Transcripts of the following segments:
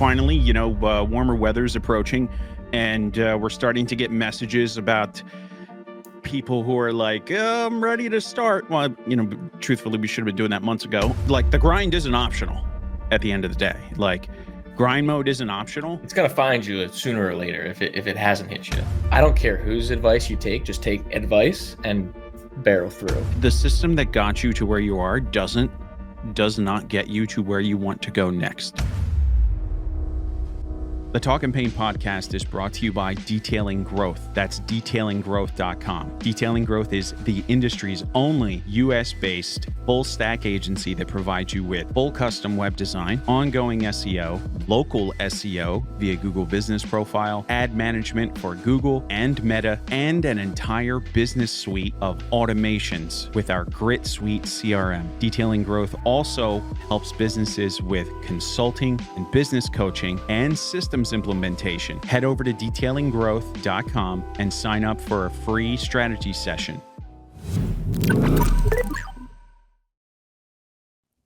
Finally, warmer weather's approaching, and we're starting to get messages about people who are like, I'm ready to start. Well, truthfully, we should have been doing that months ago. Like, the grind isn't optional at the end of the day. Like, grind mode isn't optional. It's going to find you sooner or later if it hasn't hit you. I don't care whose advice you take, just take advice and barrel through. The system that got you to where you are does not get you to where you want to go next. The Talkin Paint Podcast is brought to you by Detailing Growth. That's detailinggrowth.com. Detailing Growth is the industry's only US-based full-stack agency that provides you with full custom web design, ongoing SEO, local SEO via Google Business Profile, ad management for Google and Meta, and an entire business suite of automations with our Grit Suite CRM. Detailing Growth also helps businesses with consulting and business coaching and system implementation. Head over to detailinggrowth.com and sign up for a free strategy session.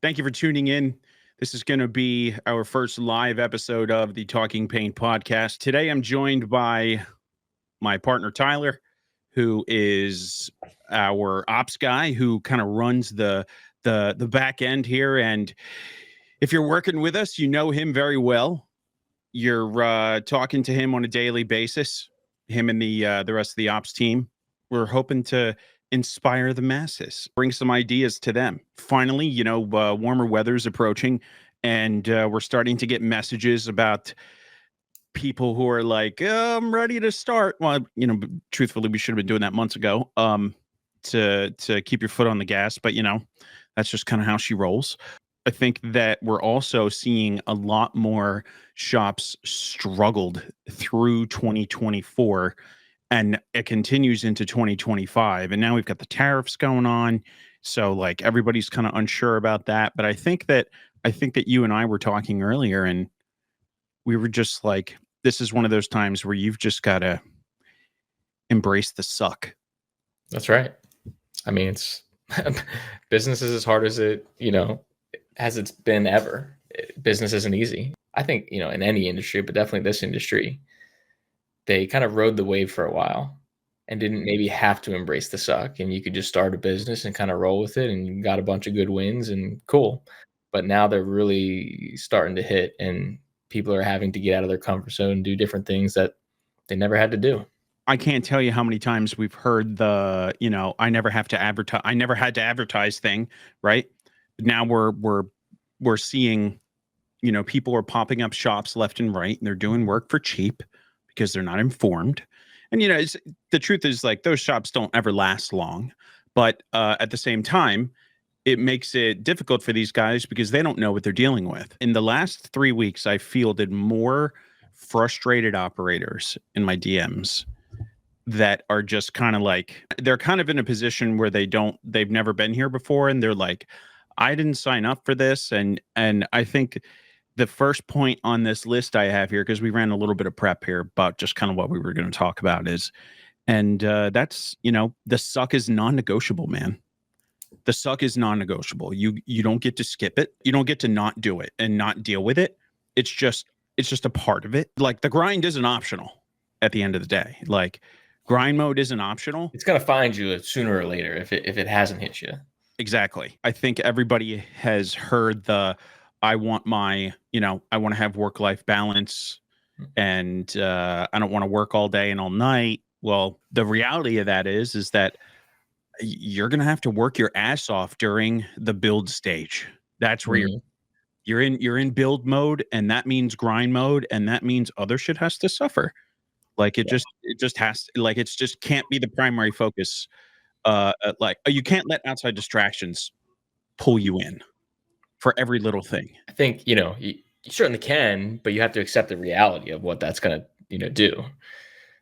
Thank you for tuning in. This is going to be our first live episode of the Talking Paint Podcast. Today, I'm joined by my partner, Tyler, who is our ops guy who kind of runs the back end here. And if you're working with us, you know him very well. You're talking to him on a daily basis, him and the rest of the ops team. We're hoping to inspire the masses, bring some ideas to them. Finally, warmer weather's approaching, and we're starting to get messages about people who are like, I'm ready to start. Well, truthfully, we should have been doing that months ago to keep your foot on the gas. But, that's just kind of how she rolls. I think that we're also seeing a lot more shops struggled through 2024, and it continues into 2025. And now we've got the tariffs going on. So like everybody's kind of unsure about that. But I think that you and I were talking earlier, and we were just like, this is one of those times where you've just got to embrace the suck. That's right. I mean, it's business is as hard as as it's been ever. Business isn't easy. I think, in any industry, but definitely this industry, they kind of rode the wave for a while and didn't maybe have to embrace the suck. And you could just start a business and kind of roll with it, and you got a bunch of good wins and cool. But now they're really starting to hit, and people are having to get out of their comfort zone and do different things that they never had to do. I can't tell you how many times we've heard the, I never had to advertise thing, right? Now we're seeing, people are popping up shops left and right, and they're doing work for cheap because they're not informed. And, the truth is, like, those shops don't ever last long. But at the same time, it makes it difficult for these guys because they don't know what they're dealing with. In the last 3 weeks, I fielded more frustrated operators in my DMs that are just kind of like, they're kind of in a position where they've never been here before. And they're like, I didn't sign up for this. And I think the first point on this list I have here, because we ran a little bit of prep here about just kind of what we were going to talk about is, and that's, the suck is non-negotiable, man. The suck is non-negotiable. You don't get to skip it. You don't get to not do it and not deal with it. It's just a part of it. Like, the grind isn't optional at the end of the day. Like, grind mode isn't optional. It's going to find you sooner or later if it hasn't hit you. Exactly. I think everybody has heard I want I want to have work-life balance, and I don't want to work all day and all night. Well, the reality of that is that you're going to have to work your ass off during the build stage. That's where you're in build mode, and that means grind mode, and that means other shit has to suffer. Like it just has, like, it's just can't be the primary focus. Like, you can't let outside distractions pull you in for every little thing. I think, you certainly can, but you have to accept the reality of what that's going to, do.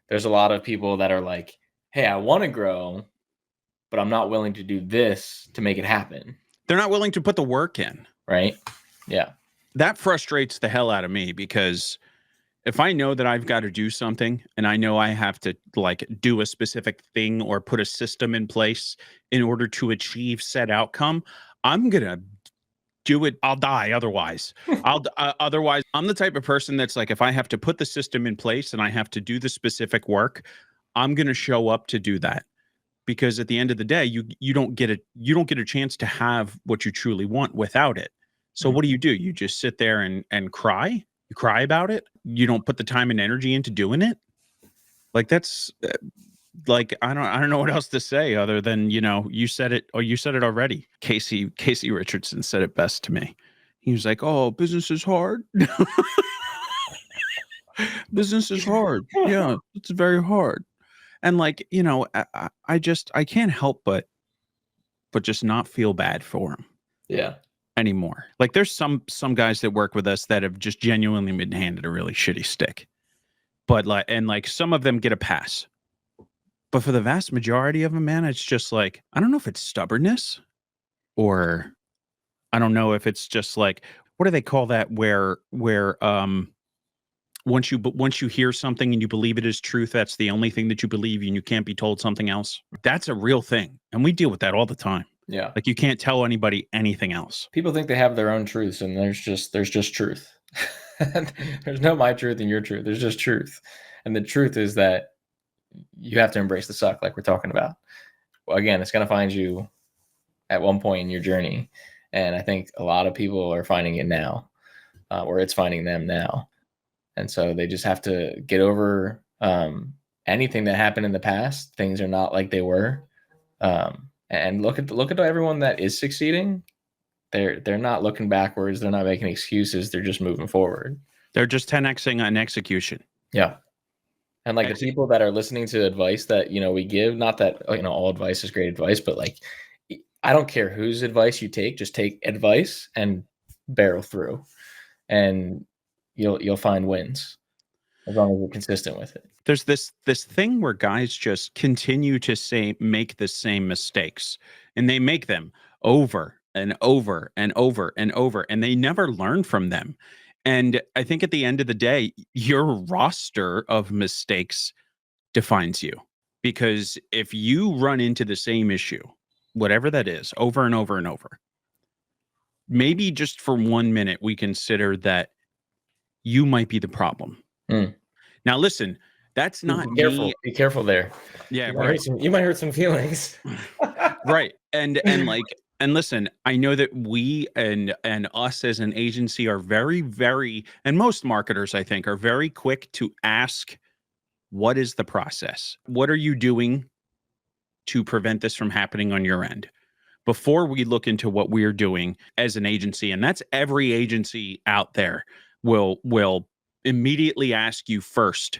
There's a lot of people that are like, hey, I want to grow, but I'm not willing to do this to make it happen. They're not willing to put the work in. Right. Yeah. That frustrates the hell out of me, because if I know that I've got to do something, and I know I have to like do a specific thing or put a system in place in order to achieve said outcome, I'm going to do it. I'll die otherwise. Otherwise, I'm the type of person that's like, if I have to put the system in place and I have to do the specific work, I'm going to show up to do that. Because at the end of the day, you don't get a chance to have what you truly want without it. So what do? You just sit there and cry? You cry about it? You don't put the time and energy into doing it? Like that's like I don't know what else to say other than, you said it, or you said it already. Casey Richardson said it best to me. He was like, "Oh, business is hard." Business is hard. Yeah, it's very hard. And like, I can't help but just not feel bad for him. Yeah. Anymore. Like there's some guys that work with us that have just genuinely been handed a really shitty stick. But like some of them get a pass. But for the vast majority of them, man, it's just like, I don't know if it's stubbornness or I don't know if it's just like, what do they call that where once you hear something and you believe it is truth, that's the only thing that you believe and you can't be told something else. That's a real thing. And we deal with that all the time. Yeah. Like you can't tell anybody anything else. People think they have their own truths and there's just truth. There's no my truth and your truth. There's just truth. And the truth is that you have to embrace the suck like we're talking about. Well, again, it's going to find you at one point in your journey. And I think a lot of people are finding it now, or it's finding them now. And so they just have to get over anything that happened in the past. Things are not like they were. And look at everyone that is succeeding. They're not looking backwards. They're not making excuses. They're just moving forward. They're just 10xing on execution. Yeah. And like the people that are listening to advice that, we give, not that, all advice is great advice, but like, I don't care whose advice you take, just take advice and barrel through and you'll find wins as long as you're consistent with it. There's this thing where guys just continue to make the same mistakes, and they make them over and over and over and over, and they never learn from them. And I think at the end of the day, your roster of mistakes defines you, because if you run into the same issue, whatever that is, over and over and over, maybe just for 1 minute, we consider that you might be the problem. Now, listen, that's not me. Be careful there. Yeah, you might hurt some feelings. Right. And listen, I know that we and us as an agency are very, very, and most marketers, I think, are very quick to ask, what is the process? What are you doing to prevent this from happening on your end? Before we look into what we're doing as an agency, and that's every agency out there will immediately ask you first,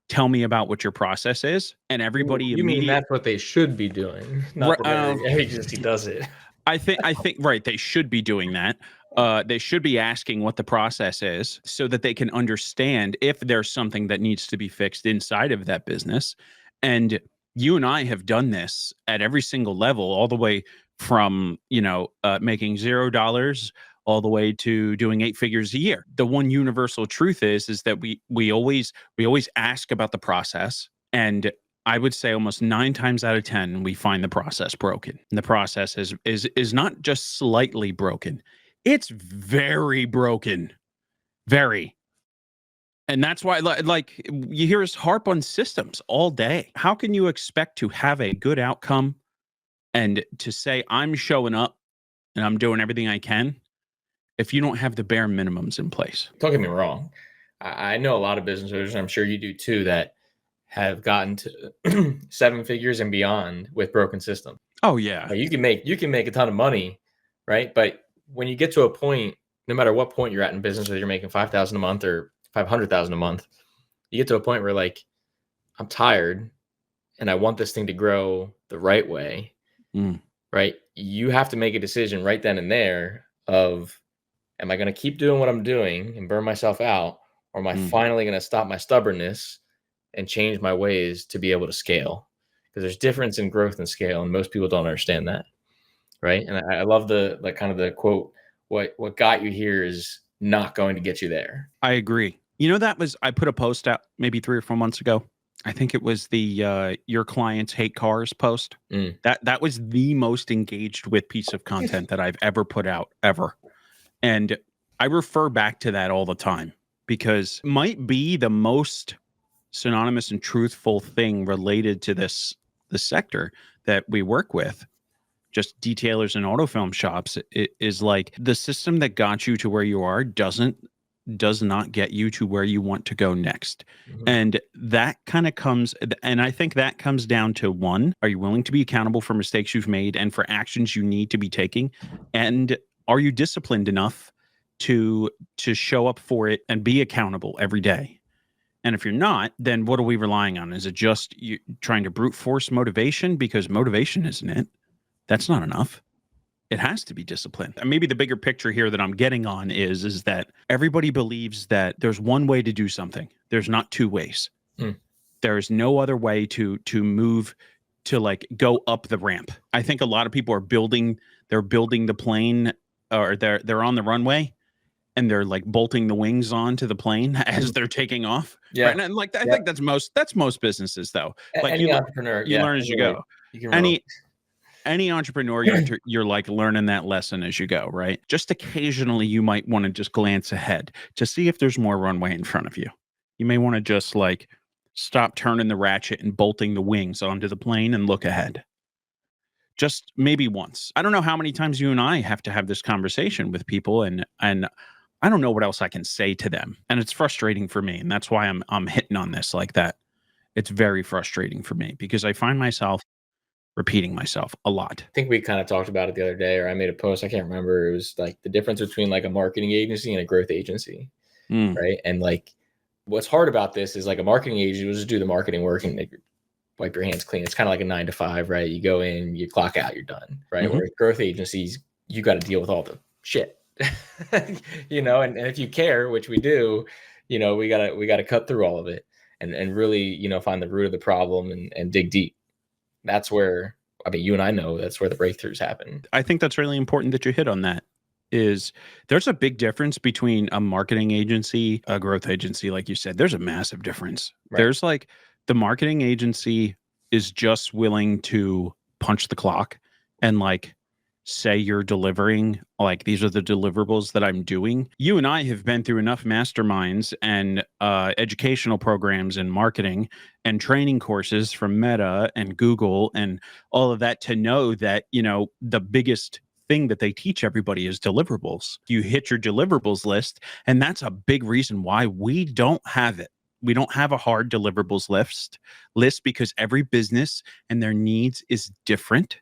tell me about what your process is. And everybody you mean that's what they should be doing, not that every agency does it. I think right, they should be doing that. They should be asking what the process is so that they can understand if there's something that needs to be fixed inside of that business. And you and I have done this at every single level, all the way from making $0 all the way to doing 8 figures a year. The one universal truth is that we always ask about the process, and I would say almost 9 times out of 10 we find the process broken. And the process is not just slightly broken; it's very broken, very. And that's why, like, you hear us harp on systems all day. How can you expect to have a good outcome and to say I'm showing up and I'm doing everything I can if you don't have the bare minimums in place? Don't get me wrong. I know a lot of business owners, and I'm sure you do too, that have gotten to 7 figures and beyond with broken systems. Oh yeah. You can make a ton of money, right? But when you get to a point, no matter what point you're at in business, whether you're making $5,000 a month or $500,000 a month, you get to a point where like, I'm tired and I want this thing to grow the right way, right? You have to make a decision right then and there of, am I going to keep doing what I'm doing and burn myself out? Or am I finally going to stop my stubbornness and change my ways to be able to scale? Because there's difference in growth and scale, and most people don't understand that, right? And I love the kind of the quote, what got you here is not going to get you there. I agree. I put a post out maybe 3 or 4 months ago I think it was the your clients hate cars post. Mm. That was the most engaged with piece of content that I've ever put out ever. And I refer back to that all the time because it might be the most synonymous and truthful thing related to the sector that we work with, just detailers and auto film shops. It is like the system that got you to where you are does not get you to where you want to go next. Mhm. And that kind of comes, and I think that comes down to one, are you willing to be accountable for mistakes you've made and for actions you need to be taking? And are you disciplined enough to show up for it and be accountable every day? And if you're not, then what are we relying on? Is it just you trying to brute force motivation? Because motivation isn't it. That's not enough. It has to be discipline. And maybe the bigger picture here that I'm getting on is that everybody believes that there's one way to do something. There's not two ways. Mm. There's no other way to move, to like go up the ramp. I think a lot of people are building the plane, or they're on the runway and they're like bolting the wings onto the plane as they're taking off. Yeah. Right? And like I think that's most businesses though. Like Any entrepreneur, you learn as you go. You can relate. Any entrepreneur, you're like learning that lesson as you go, right? Just occasionally you might want to just glance ahead to see if there's more runway in front of you. You may want to just like stop turning the ratchet and bolting the wings onto the plane and look ahead. Just maybe once. I don't know how many times you and I have to have this conversation with people, and I don't know what else I can say to them. And it's frustrating for me. And that's why I'm hitting on this like that. It's very frustrating for me because I find myself repeating myself a lot. I think we kind of talked about it the other day, or I made a post. I can't remember. It was like the difference between like a marketing agency and a growth agency, right? And like, what's hard about this is like a marketing agency will just do the marketing work and make wipe your hands clean. It's kind of like a 9 to 5, right? You go in, you clock out, you're done, right? Mhm. Whereas growth agencies, you got to deal with all the shit, and if you care, which we do, we gotta cut through all of it and really, find the root of the problem and dig deep. That's where, I mean, you and I know that's where the breakthroughs happen. I think that's really important that you hit on that. Is there's a big difference between a marketing agency, a growth agency, like you said. There's a massive difference. Right. There's like the marketing agency is just willing to punch the clock and like say you're delivering, like these are the deliverables that I'm doing. You and I have been through enough masterminds and educational programs in marketing and training courses from Meta and Google and all of that to know that, the biggest thing that they teach everybody is deliverables. You hit your deliverables list, and that's a big reason why we don't have it. We don't have a hard deliverables list because every business and their needs is different.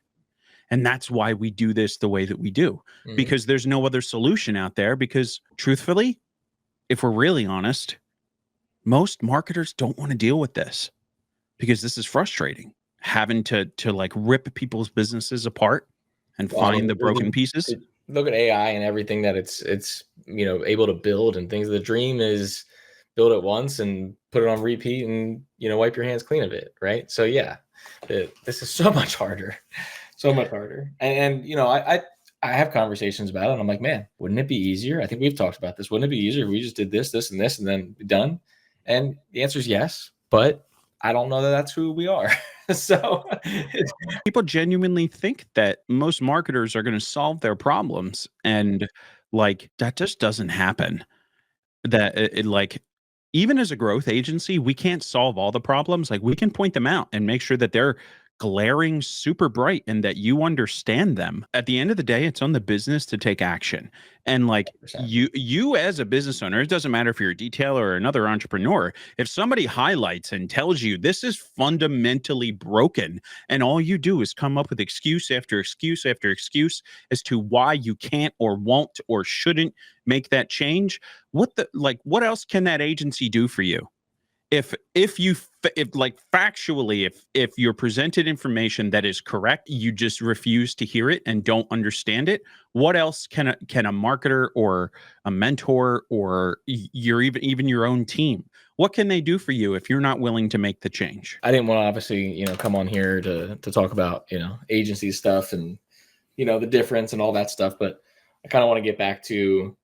And that's why we do this the way that we do, because there's no other solution out there. Because truthfully, if we're really honest, most marketers don't want to deal with this because this is frustrating, having to like rip people's businesses apart and find the broken pieces. Look at AI and everything that it's able to build and things. The dream is build it once and put it on repeat and wipe your hands clean of it, right? So yeah, this is so much harder. So much harder. And I have conversations about it. And I'm like, man, wouldn't it be easier? I think we've talked about this. Wouldn't it be easier if we just did this, and this, and then be done? And the answer is yes. But I don't know that that's who we are. So people genuinely think that most marketers are going to solve their problems. And like, that just doesn't happen. That even as a growth agency, we can't solve all the problems. Like, we can point them out and make sure that they're glaring super bright and that you understand them. At the end of the day, it's on the business to take action. And like 100%. you as a business owner, it doesn't matter if you're a detailer or another entrepreneur, if somebody highlights and tells you this is fundamentally broken, and all you do is come up with excuse after excuse after excuse as to why you can't or won't or shouldn't make that change, what else can that agency do for you? If factually, if you're presented information that is correct, you just refuse to hear it and don't understand it, what else can a marketer or a mentor or even your own team, what can they do for you if you're not willing to make the change? I didn't want to obviously, come on here to talk about, agency stuff and, the difference and all that stuff. But I kind of want to get back to,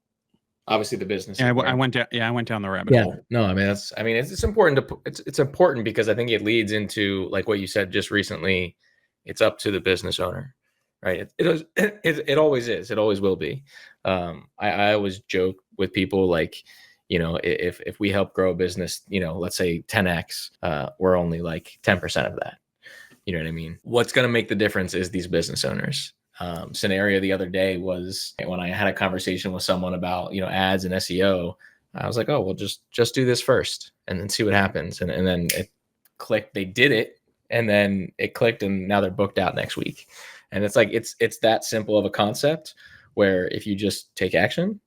obviously the business. Yeah, I went down. Yeah, I went down the rabbit Yeah, hole. no, I mean it's important to it's important because I think it leads into like what you said just recently. It's up to the business owner, right? It always is. It always will be. I always joke with people like, if we help grow a business, let's say 10x, we're only like 10% of that. You know what I mean? What's going to make the difference is these business owners. Scenario the other day was when I had a conversation with someone about, ads and SEO. I was like, oh, well, just do this first and then see what happens. And then it clicked. They did it, and then it clicked, and now they're booked out next week. And it's like it's that simple of a concept where if you just take action,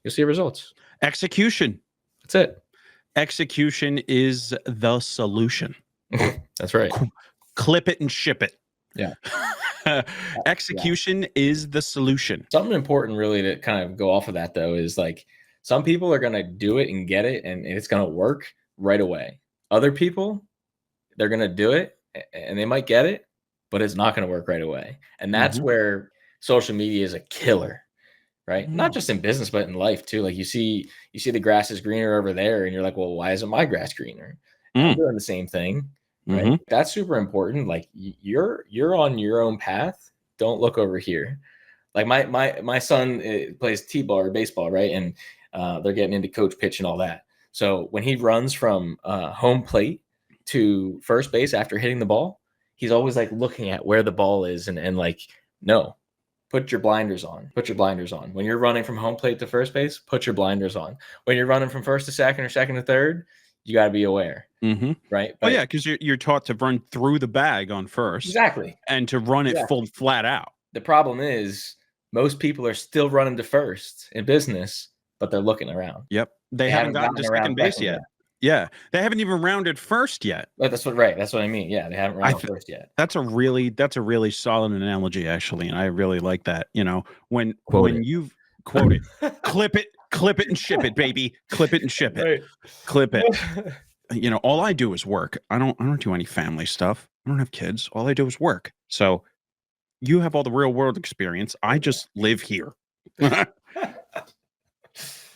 you'll see results. Execution. That's it. Execution is the solution. That's right. Clip it and ship it. Yeah. Execution is the solution. Something important really to kind of go off of that though is like some people are going to do it and get it and it's going to work right away. Other people, they're going to do it and they might get it, but it's not going to work right away. And that's where social media is a killer, right? Not just in business, but in life too. Like you see the grass is greener over there and you're like, well, why isn't my grass greener? I'm doing the same thing. Right. That's super important. Like you're on your own path. Don't look over here. Like my son plays t-ball or baseball, right? And they're getting into coach pitch and all that. So when he runs from home plate to first base after hitting the ball, he's always like looking at where the ball is and like, no, put your blinders on. Put your blinders on. When you're running from home plate to first base, put your blinders on. When you're running from first to second or second to third, you got to be aware. Right. But yeah, because you're taught to run through the bag on first. Exactly. And to run it full flat out. The problem is most people are still running to first in business, but they're looking around. Yep. They haven't gotten to second base yet. Yeah. They haven't even rounded first yet. That's what I mean. Yeah. They haven't rounded first yet. That's a really solid analogy, actually. And I really like that. When you've quoted, clip it and ship it, baby. Clip it and ship it. Right. Clip it. All I do is work. I don't do any family stuff. I don't have kids. All I do is work. So you have all the real world experience. I just live here.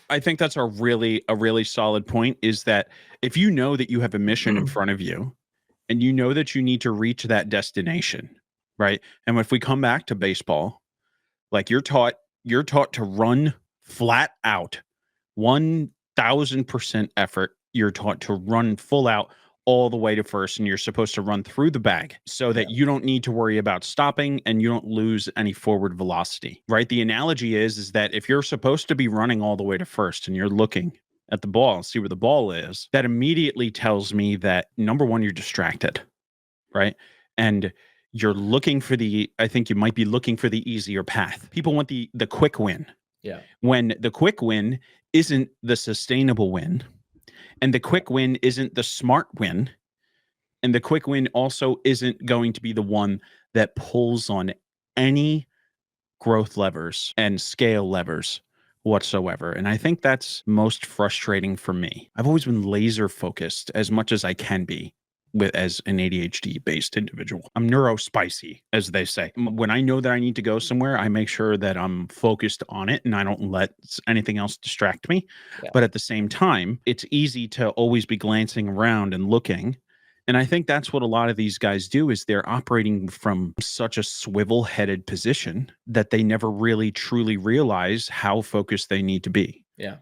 I think that's a really solid point is that if you know that you have a mission in front of you and you know that you need to reach that destination, right? And if we come back to baseball, like you're taught to run flat out, 1,000% effort. You're taught to run full out all the way to first, and you're supposed to run through the bag so that you don't need to worry about stopping and you don't lose any forward velocity, right? The analogy is that if you're supposed to be running all the way to first and you're looking at the ball and see where the ball is, that immediately tells me that number one, you're distracted, right? And you're looking for I think you might be looking for the easier path. People want the quick win. Yeah. When the quick win isn't the sustainable win, and the quick win isn't the smart win. And the quick win also isn't going to be the one that pulls on any growth levers and scale levers whatsoever. And I think that's most frustrating for me. I've always been laser focused as much as I can be as an ADHD based individual. I'm neurospicy, as they say. When I know that I need to go somewhere, I make sure that I'm focused on it and I don't let anything else distract me. Yeah. But at the same time, it's easy to always be glancing around and looking. And I think that's what a lot of these guys do is they're operating from such a swivel-headed position that they never really truly realize how focused they need to be. Yeah.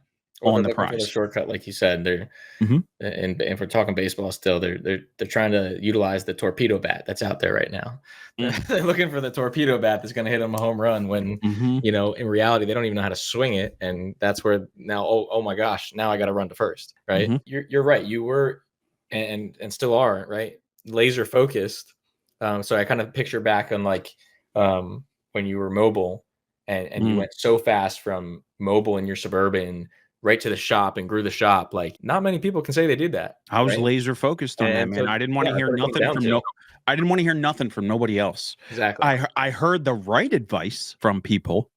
On the prize. The shortcut, like you said, they're and if we're talking baseball still, they're trying to utilize the torpedo bat that's out there right now. They're looking for the torpedo bat that's going to hit them a home run when in reality they don't even know how to swing it, and that's where now oh my gosh, now I got to run to first, right? You're right. You were and still are, right, laser focused. So I kind of picture back on like when you were mobile and you went so fast from mobile in your Suburban right to the shop and grew the shop. Like not many people can say they did that. I was laser focused on that, man. I didn't want to hear nothing from I didn't want to hear nothing from nobody else. Exactly. I heard the right advice from people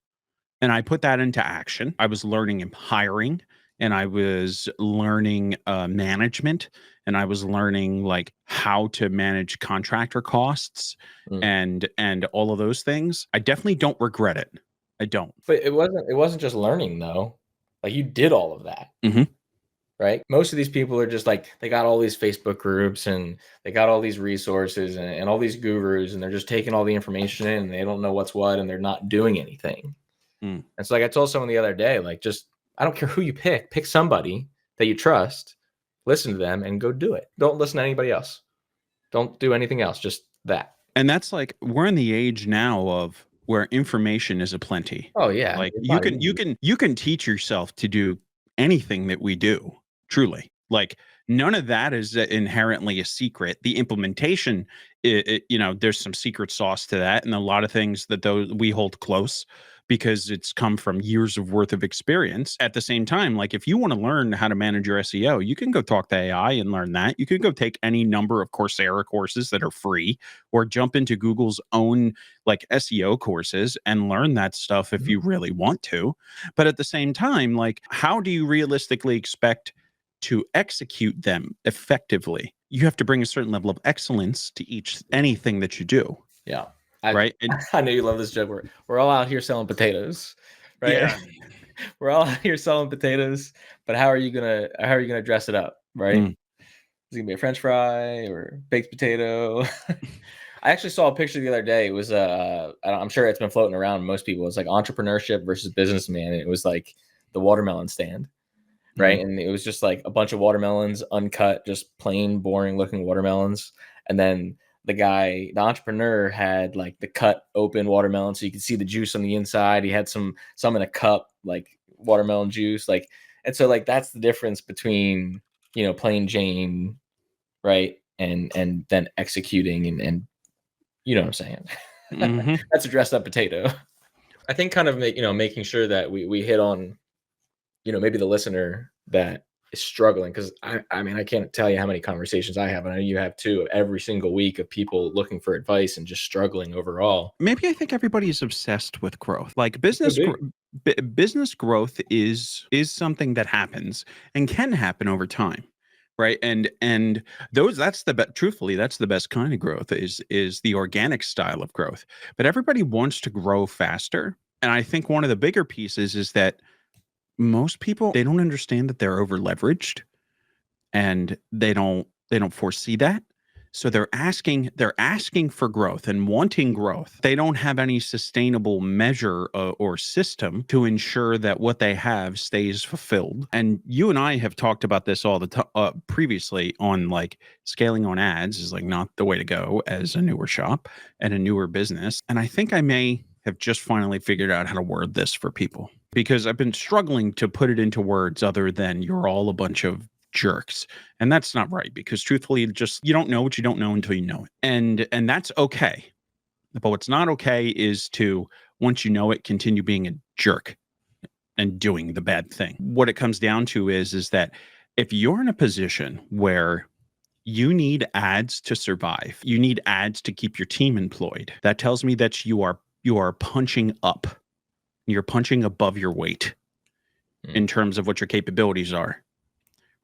and I put that into action. I was learning hiring and I was learning management and I was learning like how to manage contractor costs and all of those things. I definitely don't regret it. I don't. But it wasn't just learning though. Like you did all of that. Mm-hmm. Right? Most of these people are just like, they got all these Facebook groups and they got all these resources and all these gurus, and they're just taking all the information in and they don't know what's what and they're not doing anything. And so like I told someone the other day, like, just, I don't care who you pick somebody that you trust, listen to them and go do it. Don't listen to anybody else. Don't do anything else. Just that. And that's like, we're in the age now of where information is aplenty. Oh yeah. Like you can teach yourself to do anything that we do, truly. Like none of that is inherently a secret. The implementation, there's some secret sauce to that, and a lot of things that those we hold close because it's come from years of worth of experience. At the same time, like if you want to learn how to manage your SEO, you can go talk to AI and learn that. You can go take any number of Coursera courses that are free, or jump into Google's own like SEO courses and learn that stuff if you really want to. But at the same time, like how do you realistically expect to execute them effectively? You have to bring a certain level of excellence to anything that you do. Yeah. Right. I know you love this joke. We're all out here selling potatoes, right? Yeah. We're all out here selling potatoes, but how are you gonna dress it up, right? Is it gonna be a French fry or baked potato? I actually saw a picture the other day. It was I'm sure it's been floating around most people. It's like entrepreneurship versus businessman. And it was like the watermelon stand, right? And it was just like a bunch of watermelons, uncut, just plain, boring looking watermelons, and then the entrepreneur had like the cut open watermelon so you could see the juice on the inside. He had some in a cup, like watermelon juice. Like, and so like that's the difference between, plain Jane, right? And then executing and you know what I'm saying? That's a dressed up potato. I think kind of making sure that we hit on, maybe the listener that is struggling, because I mean I can't tell you how many conversations I have, and I know you have too, every single week, of people looking for advice and just struggling overall. Maybe I think everybody is obsessed with growth. Like business growth is something that happens and can happen over time, right? And truthfully, that's the best kind of growth is the organic style of growth. But everybody wants to grow faster, and I think one of the bigger pieces is that most people, they don't understand that they're over leveraged, and they don't foresee that. So they're asking for growth and wanting growth. They don't have any sustainable measure or system to ensure that what they have stays fulfilled. And you and I have talked about this all the time previously, on like scaling on ads is like not the way to go as a newer shop and a newer business. And I think I may have just finally figured out how to word this for people, because I've been struggling to put it into words other than you're all a bunch of jerks. And that's not right, because truthfully, just you don't know what you don't know until you know it. And that's okay. But what's not okay is to, once you know it, continue being a jerk and doing the bad thing. What it comes down to is that if you're in a position where you need ads to survive, you need ads to keep your team employed, that tells me that you are punching up. You're punching above your weight in terms of what your capabilities are.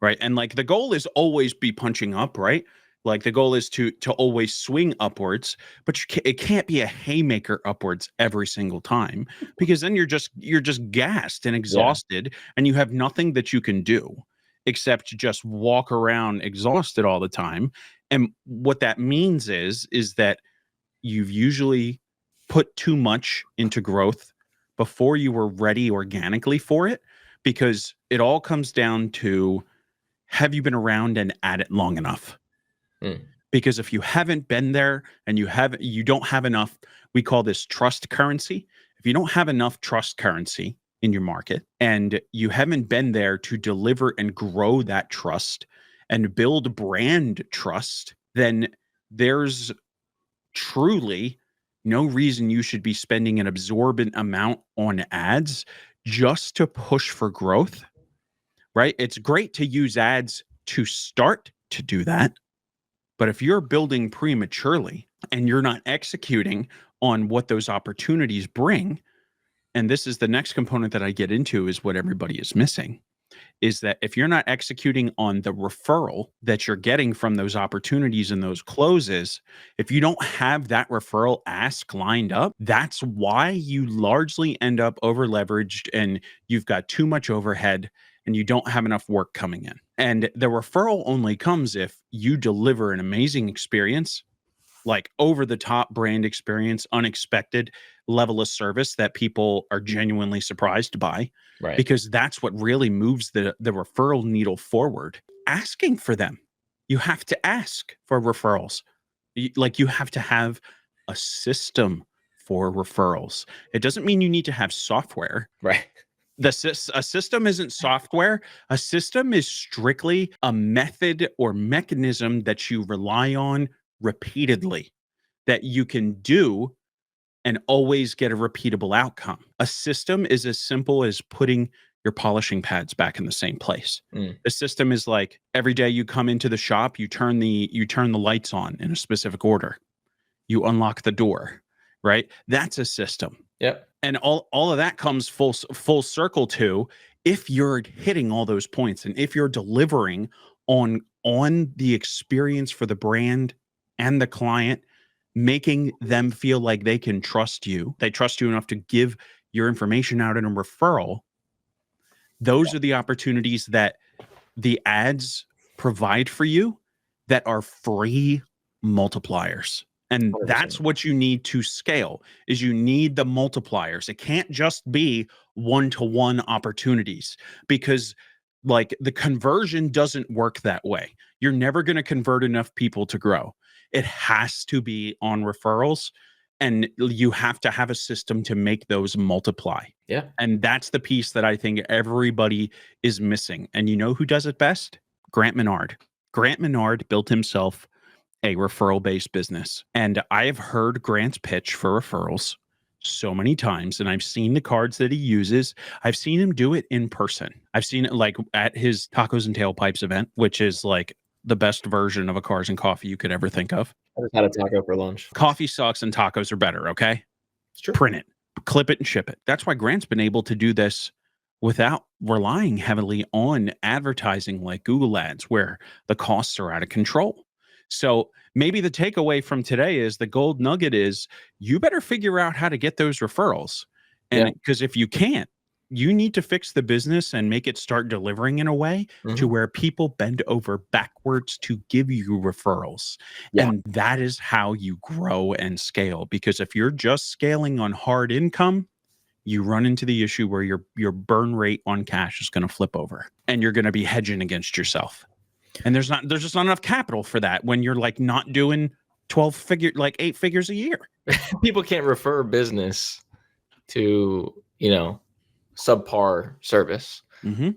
Right. And like the goal is always be punching up, right? Like the goal is to always swing upwards, but it can't be a haymaker upwards every single time, because then you're just gassed and exhausted, and you have nothing that you can do except just walk around exhausted all the time. And what that means is that you've usually put too much into growth before you were ready organically for it, because it all comes down to, have you been around and at it long enough? Because if you haven't been there and you don't have enough, we call this trust currency. If you don't have enough trust currency in your market and you haven't been there to deliver and grow that trust and build brand trust, then there's truly no reason you should be spending an absorbent amount on ads just to push for growth. Right? It's great to use ads to start to do that. But if you're building prematurely and you're not executing on what those opportunities bring, and this is the next component that I get into, is what everybody is missing, is that if you're not executing on the referral that you're getting from those opportunities and those closes, if you don't have that referral ask lined up, that's why you largely end up over leveraged and you've got too much overhead and you don't have enough work coming in. And the referral only comes if you deliver an amazing experience, like over the top brand experience, unexpected level of service that people are genuinely surprised by, Right. because that's what really moves the referral needle forward. Asking for them. You have to ask for referrals. You have to have a system for referrals. It doesn't mean you need to have software. Right. A system isn't software. A system is strictly a method or mechanism that you rely on repeatedly, that you can do and always get a repeatable outcome. A system is as simple as putting your polishing pads back in the same place. The system is like every day you come into the shop, you turn the lights on in a specific order. You unlock the door, right? That's a system. Yep. And all of that comes full circle to, if you're hitting all those points and if you're delivering on the experience for the brand and the client, making them feel like they can trust you. They trust you enough to give your information out in a referral. Those are the opportunities that the ads provide for you that are free multipliers. And 100%. that's what you need to scale, is you need the multipliers. It can't just be one-to-one opportunities, because like the conversion doesn't work that way. You're never going to convert enough people to grow. It has to be on referrals, and you have to have a system to make those multiply. Yeah. And that's the piece that I think everybody is missing. And you know who does it best? Grant Menard. Grant Menard built himself a referral-based business. And I've heard Grant's pitch for referrals so many times, and I've seen the cards that he uses. I've seen him do it in person. I've seen it like at his Tacos and Tailpipes event, which is like the best version of a cars and coffee you could ever think of. I just had a taco for lunch. Coffee sucks and tacos are better, okay? It's true. Print it, clip it, and ship it. That's why Grant's been able to do this without relying heavily on advertising like Google Ads, where the costs are out of control. So maybe the takeaway from today is, the gold nugget is, you better figure out how to get those referrals. And because if you can't, you need to fix the business and make it start delivering in a way to where people bend over backwards to give you referrals. Yeah. And that is how you grow and scale. Because if you're just scaling on hard income, you run into the issue where your burn rate on cash is going to flip over, and you're going to be hedging against yourself. And there's just not enough capital for that when you're like not doing 8 figures a year. People can't refer business to, subpar service.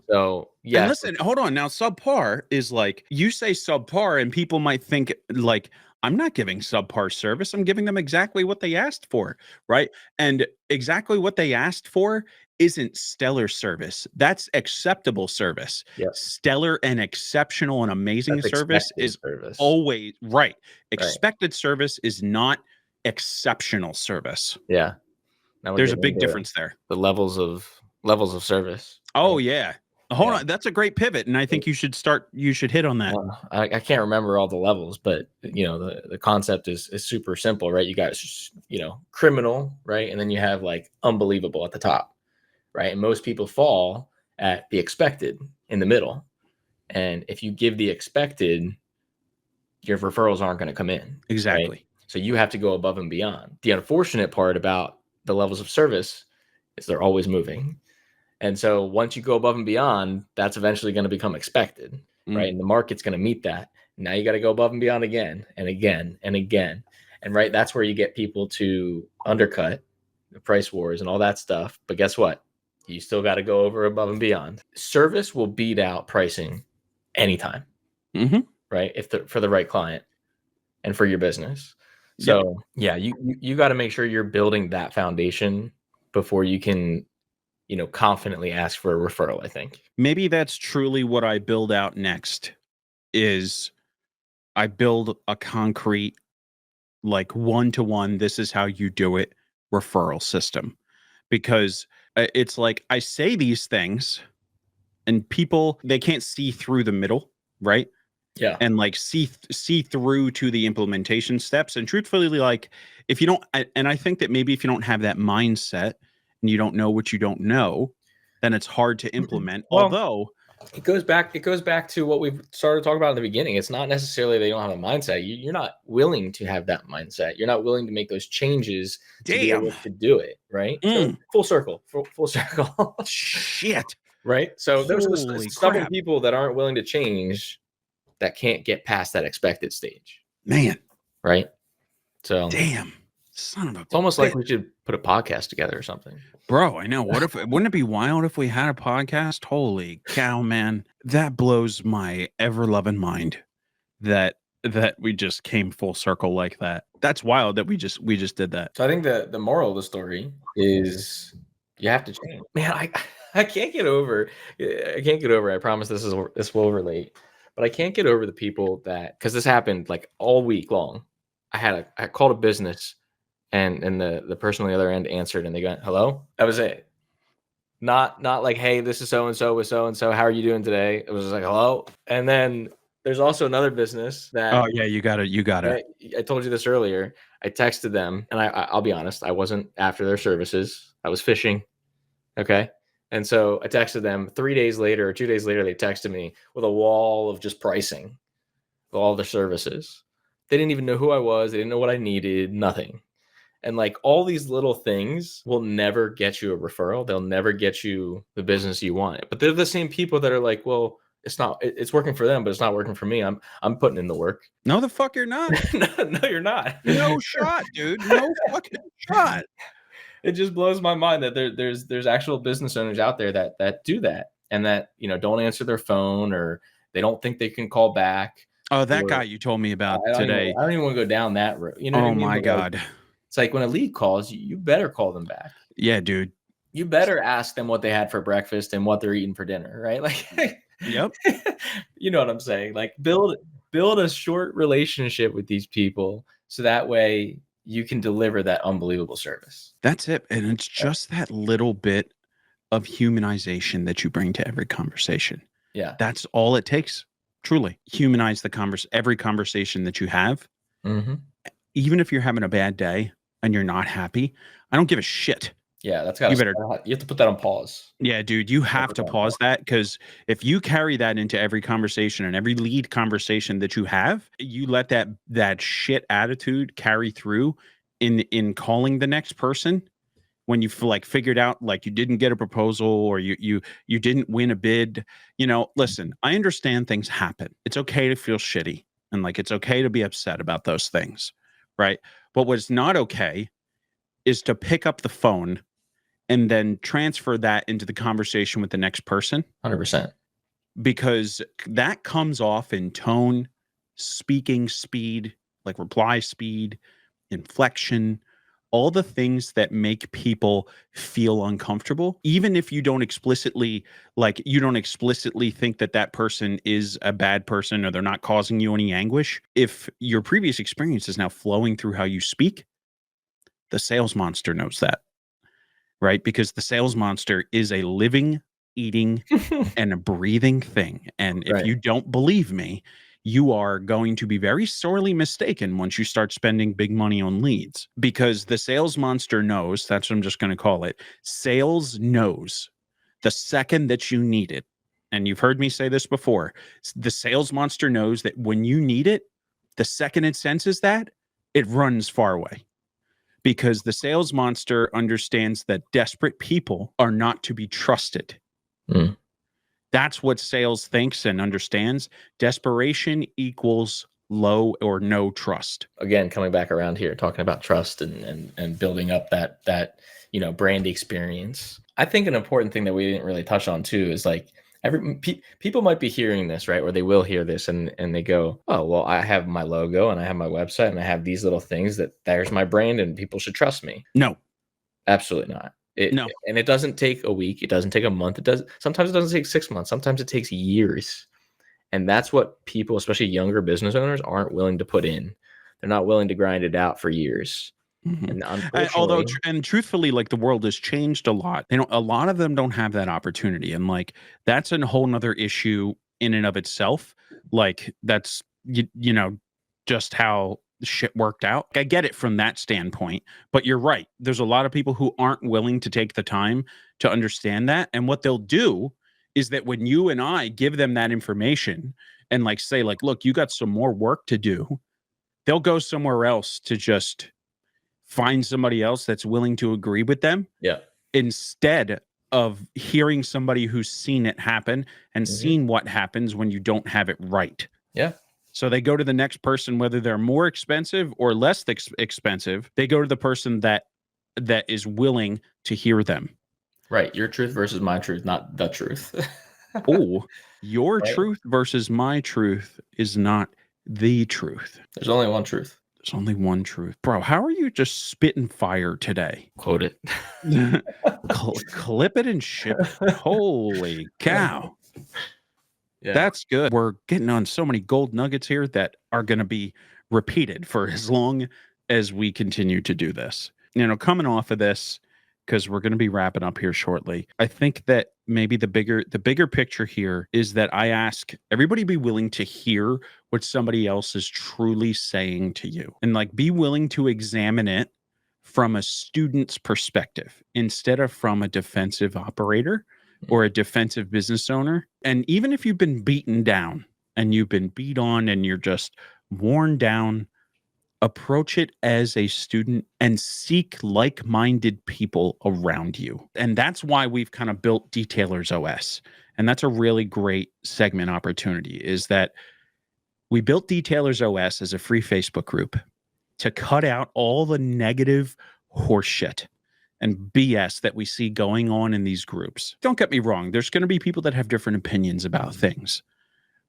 So yeah. And listen, hold on. Now, subpar is like, you say subpar and people might think like, I'm not giving subpar service. I'm giving them exactly what they asked for, right? And exactly what they asked for isn't stellar service. That's acceptable service. Yep. Stellar and exceptional and amazing service is always right. Expected service is not exceptional service. Yeah. There's a big difference there. The levels of service. Oh yeah. Hold on. That's a great pivot. And I think you should hit on that. I can't remember all the levels, but the concept is super simple, right? You got, criminal, right? And then you have like unbelievable at the top, right? And most people fall at the expected in the middle. And if you give the expected, your referrals aren't going to come in. Exactly. Right? So you have to go above and beyond. The unfortunate part about the levels of service is they're always moving. And so once you go above and beyond, that's eventually going to become expected, right? And the market's going to meet that. Now you got to go above and beyond again and again and again. And right, that's where you get people to undercut the price wars and all that stuff. But guess what? You still got to go over above and beyond. Service will beat out pricing anytime, right? For the right client and for your business. So you got to make sure you're building that foundation before you can confidently ask for a referral. I think maybe that's truly what I build out next, is I build a concrete, like one-to-one, this is how you do it, referral system. Because it's like, I say these things and people, they can't see through the middle, right? Yeah. And like see through to the implementation steps. And truthfully, like if you don't, and I think that maybe if you don't have that mindset and you don't know what you don't know, then it's hard to implement. Well, Although it goes back to what we've started talking about in the beginning. It's not necessarily they don't have a mindset. You're not willing to have that mindset. You're not willing to make those changes to be able to do it, right? So full circle. Shit. Right? So there's Holy stubborn crap. people that aren't willing to change that can't get past that expected stage. Man. Right? So damn. Son of a it's almost like we should put a podcast together or something. Bro, I know. What if wouldn't it be wild if we had a podcast? Holy cow, man. That blows my ever-loving mind that we just came full circle like that. That's wild that we just did that. So I think the moral of the story is you have to change. Man, I can't get over. I promise this will relate, but I can't get over the people that, because this happened like all week long. I called a business, and the person on the other end answered, and they got hello. That was it. Not like, hey, this is so and so with so and so. How are you doing today? It was just like hello, and then there's also another business that. Oh yeah, you got it. I told you this earlier. I texted them, and I'll be honest, I wasn't after their services. I was fishing. Okay. And so I texted them 3 days later or 2 days later, they texted me with a wall of just pricing of all their services. They didn't even know who I was. They didn't know what I needed, nothing. And like all these little things will never get you a referral. They'll never get you the business you want. But they're the same people that are like, well, it's working for them, but it's not working for me. I'm putting in the work. No, the fuck you're not. No, you're not. No shot, dude. No fucking shot. It just blows my mind that there's actual business owners out there that do that, and that, don't answer their phone, or they don't think they can call back. Oh, that guy you told me about today. I don't even want to go down that road. You know what I mean? My God. It's like when a lead calls, you better call them back. Yeah, dude. You better ask them what they had for breakfast and what they're eating for dinner, right? Like, yep. You know what I'm saying? Like build a short relationship with these people, so that way you can deliver that unbelievable service. That's it. And it's just that little bit of humanization that you bring to every conversation. Yeah. That's all it takes. Truly. Humanize every conversation that you have. Mm-hmm. Even if you're having a bad day and you're not happy, I don't give a shit. Yeah, you have to put that on pause. Yeah, dude, you have to pause that, because if you carry that into every conversation and every lead conversation that you have, you let that shit attitude carry through in calling the next person when you figured out like you didn't get a proposal or you didn't win a bid. Listen, I understand things happen. It's okay to feel shitty, and like it's okay to be upset about those things, right? But what's not okay is to pick up the phone and then transfer that into the conversation with the next person. 100%. Because that comes off in tone, speaking speed, like reply speed, inflection, all the things that make people feel uncomfortable. Even if you don't explicitly think that person is a bad person or they're not causing you any anguish. If your previous experience is now flowing through how you speak, the sales monster knows that. Right? Because the sales monster is a living, eating, and a breathing thing. And if you don't believe me, you are going to be very sorely mistaken once you start spending big money on leads, because the sales monster knows, that's what I'm just going to call it. Sales knows the second that you need it. And you've heard me say this before. The sales monster knows that when you need it, the second it senses that, it runs far away. Because the sales monster understands that desperate people are not to be trusted. Mm. That's what sales thinks and understands. Desperation equals low or no trust. Again, coming back around here, talking about trust and building up that brand experience. I think an important thing that we didn't really touch on too is like people might be hearing this, right? Or they will hear this and they go, oh, well, I have my logo and I have my website and I have these little things there's my brand and people should trust me. No, absolutely not. No. And it doesn't take a week. It doesn't take a month. Sometimes it doesn't take 6 months. Sometimes it takes years. And that's what people, especially younger business owners, aren't willing to put in. They're not willing to grind it out for years. Mhm. And Although, unfortunately, and truthfully, like the world has changed a lot. They don't. A lot of them don't have that opportunity, and like that's a whole nother issue in and of itself. Like that's you know just how shit worked out. I get it from that standpoint, but you're right. There's a lot of people who aren't willing to take the time to understand that, and what they'll do is that when you and I give them that information and like say like, look, you got some more work to do, they'll go somewhere else to just find somebody else that's willing to agree with them yeah. instead of hearing somebody who's seen it happen and Hmm. seen what happens when you don't have it right. Yeah. So they go to the next person, whether they're more expensive or less expensive. They go to the person that is willing to hear them. Right. Your truth versus my truth, not the truth. Oh, your Right. truth versus my truth is not the truth. There's only one truth. There's only one truth. Bro, how are you just spitting fire today? Quote it. Clip it and ship it. Holy cow. Yeah. That's good. We're getting on so many gold nuggets here that are going to be repeated for as long as we continue to do this. Coming off of this, because we're going to be wrapping up here shortly, I think that maybe the bigger picture here is that I ask everybody be willing to hear what somebody else is truly saying to you, and like be willing to examine it from a student's perspective instead of from a defensive operator or a defensive business owner. And even if you've been beaten down and you've been beat on and you're just worn down, approach it as a student and seek like-minded people around you. And that's why we've kind of built Detailers OS. And that's a really great segment opportunity, is that we built Detailers OS as a free Facebook group to cut out all the negative horseshit and BS that we see going on in these groups. Don't get me wrong, there's going to be people that have different opinions about things.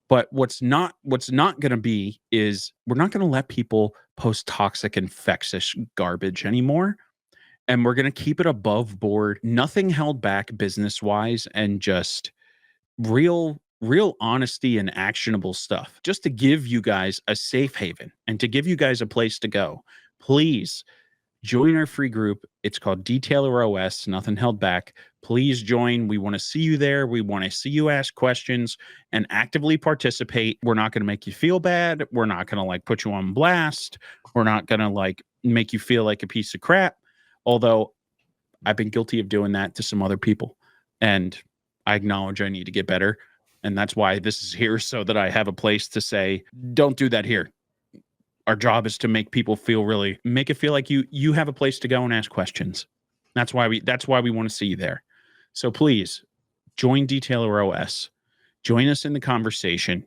But what's not going to be is we're not going to let people post toxic infectious garbage anymore. And we're going to keep it above board, nothing held back business wise, and just real honesty and actionable stuff, just to give you guys a safe haven and to give you guys a place to go. Please join our free group. It's called Detailer OS, nothing held back. Please join. We want to see you there. We want to see you ask questions and actively participate. We're not going to make you feel bad. We're not going to like put you on blast. We're not going to like make you feel like a piece of crap. Although I've been guilty of doing that to some other people, and I acknowledge I need to get better. And that's why this is here, so that I have a place to say, don't do that here. Our job is to make people make it feel like you have a place to go and ask questions. That's why we want to see you there. So please join Detailer OS. Join us in the conversation.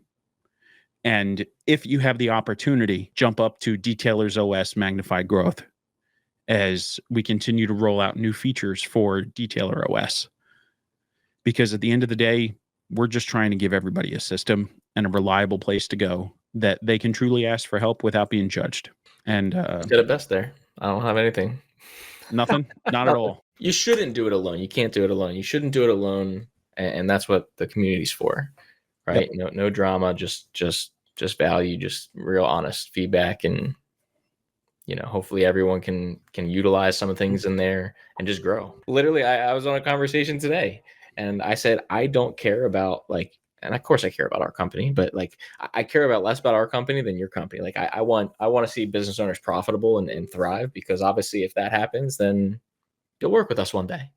And if you have the opportunity, jump up to Detailers OS Magnified Growth as we continue to roll out new features for Detailer OS. Because at the end of the day, we're just trying to give everybody a system and a reliable place to go that they can truly ask for help without being judged. And You did it best there. I don't have anything. nothing, not at all. You shouldn't do it alone. You can't do it alone. You shouldn't do it alone, and that's what the community's for, right? Yep. No drama, just value, just real honest feedback, and hopefully everyone can utilize some of the things in there and just grow. Literally, I was on a conversation today, and I said I don't care about and of course I care about our company, but like I care about less about our company than your company. Like I want to see business owners profitable and thrive, because obviously if that happens, then you'll work with us one day.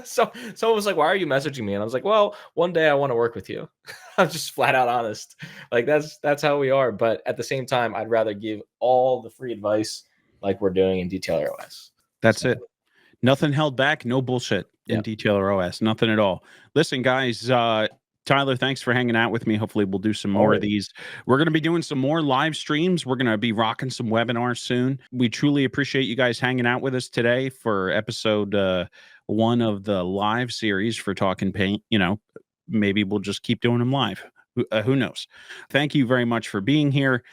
So someone was like, why are you messaging me? And I was like, well, one day I want to work with you. I'm just flat out honest. Like that's how we are. But at the same time, I'd rather give all the free advice like we're doing in Detailer OS. That's it. Nothing held back, no bullshit in Detailer OS. Nothing at all. Listen, guys, Tyler, thanks for hanging out with me. Hopefully we'll do some more of these. We're going to be doing some more live streams. We're going to be rocking some webinars soon. We truly appreciate you guys hanging out with us today for episode 1 of the live series for Talkin Paint. Maybe we'll just keep doing them live. Who knows? Thank you very much for being here.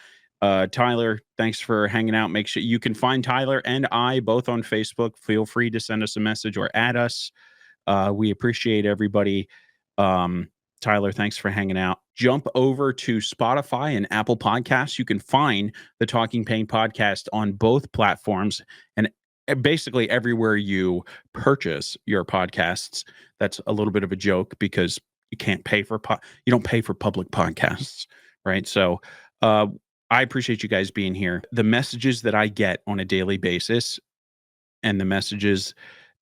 Tyler, thanks for hanging out. Make sure you can find Tyler and I both on Facebook. Feel free to send us a message or add us. We appreciate everybody. Tyler, thanks for hanging out. Jump over to Spotify and Apple Podcasts. You can find the Talking Paint Podcast on both platforms. And basically everywhere you purchase your podcasts. That's a little bit of a joke because you can't pay for you don't pay for public podcasts, right? So I appreciate you guys being here. The messages that I get on a daily basis and the messages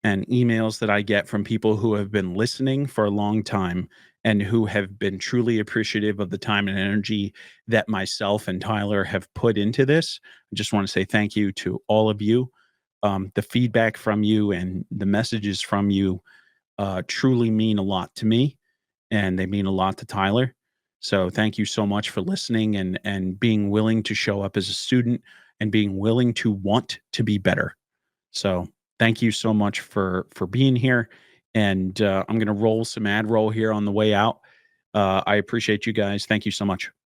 and emails that I get from people who have been listening for a long time and who have been truly appreciative of the time and energy that myself and Tyler have put into this. I just want to say thank you to all of you. The feedback from you and the messages from you truly mean a lot to me, and they mean a lot to Tyler. So thank you so much for listening and being willing to show up as a student and being willing to want to be better. So thank you so much for being here. And I'm going to roll some ad roll here on the way out. I appreciate you guys. Thank you so much.